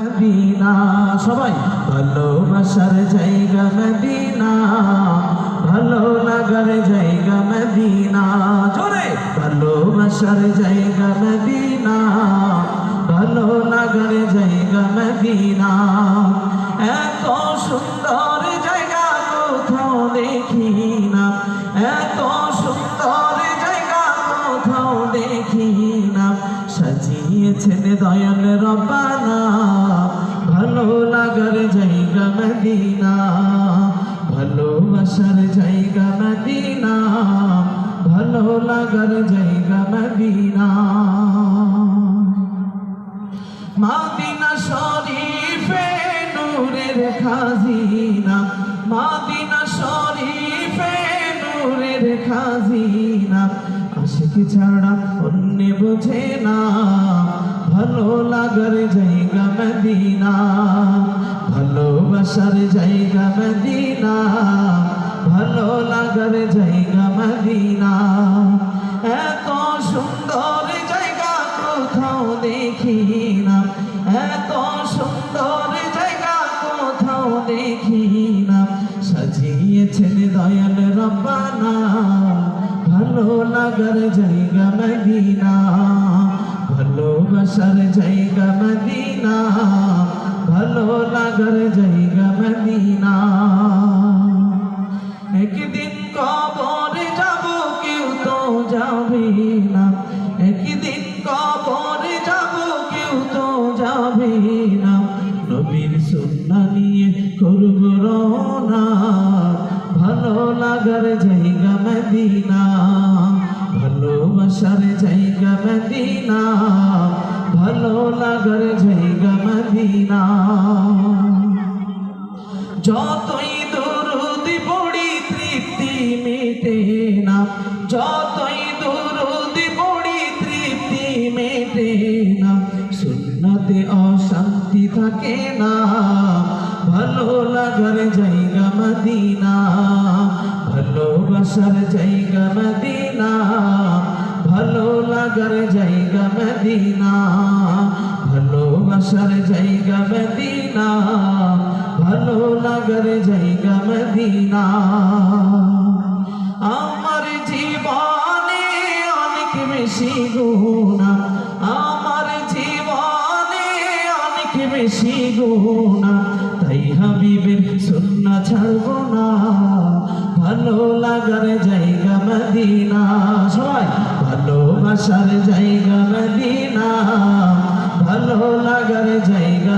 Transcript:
Medina সবাই ভালোবাসার জায়গা মদিনা, ভালো লাগার জায়গা মদিনা, জোরে ভালোবাসার জায়গা মদিনা, ভালো লাগার জায়গা মদিনা। এত সুন্দর জায়গা কোথাও দেখি না, এত সুন্দর জায়গা কোথাও দেখি না, সাজিয়েছেন দয়াল রব্বানা, ভালো লাগার জায়গা মদিনা, ভালোবাসার জায়গা মদিনা, ভালো লাগার জায়গা মদিনা। মদিনা শরীফে নূরের খাজিনা, মদিনা শরীফে নূরের খাজিনা, আশিক ছাড়া অন্য বোঝে না, ভালো লাগার জায়গা মদিনা, ভালোবাসার জায়গা মদিনা, ভালো লাগার জায়গা মদিনা। এত সুন্দর জায়গা কোথাও দেখি না, এত সুন্দর জায়গা কোথাও দেখি না, সাজিয়েছেন দয়াল রব্বানা, ভালো লাগার জায়গা মদিনা, ভালোবাসার জায়গা মদিনা, ভালো লাগার জায়গা মদিনা। একদিন কবরে যাব কেউ তো যাবে না, একদিন কবরে যাব কেউ তো যাবে না, নবীর সুন্নাহ নিয়ে করব রওনা, ভালো লাগার জায়গা মদিনা, ভালোবাসার জায়গা মদিনা, ভালো লাগার জায়গা মদিনা। যতই দরুদ পড়ি তৃপ্তি মেটে না, যতই দরুদ পড়ি তৃপ্তি মেটে না, সুন্নতে অশান্তি থাকে না, ভালো লাগার জায়গা মদিনা, ভালোবাসার জায়গা মদিনা, ভালো লাগার জায়গা মদিনা, ভালোবাসার জায়গা মদিনা, ভালো লাগার জায়গা মদিনা। আমার জীবনে অনেক বেশি গুনাহ, আমার জীবনে অনেক বেশি গুনাহ, তাই হাবিবের সুন্নাহ ছাড়ব না, ভালো লাগার জায়গা মদিনা, সবাই ভালোবাসার জায়গা মদিনা, ভালো লাগার জায়গা।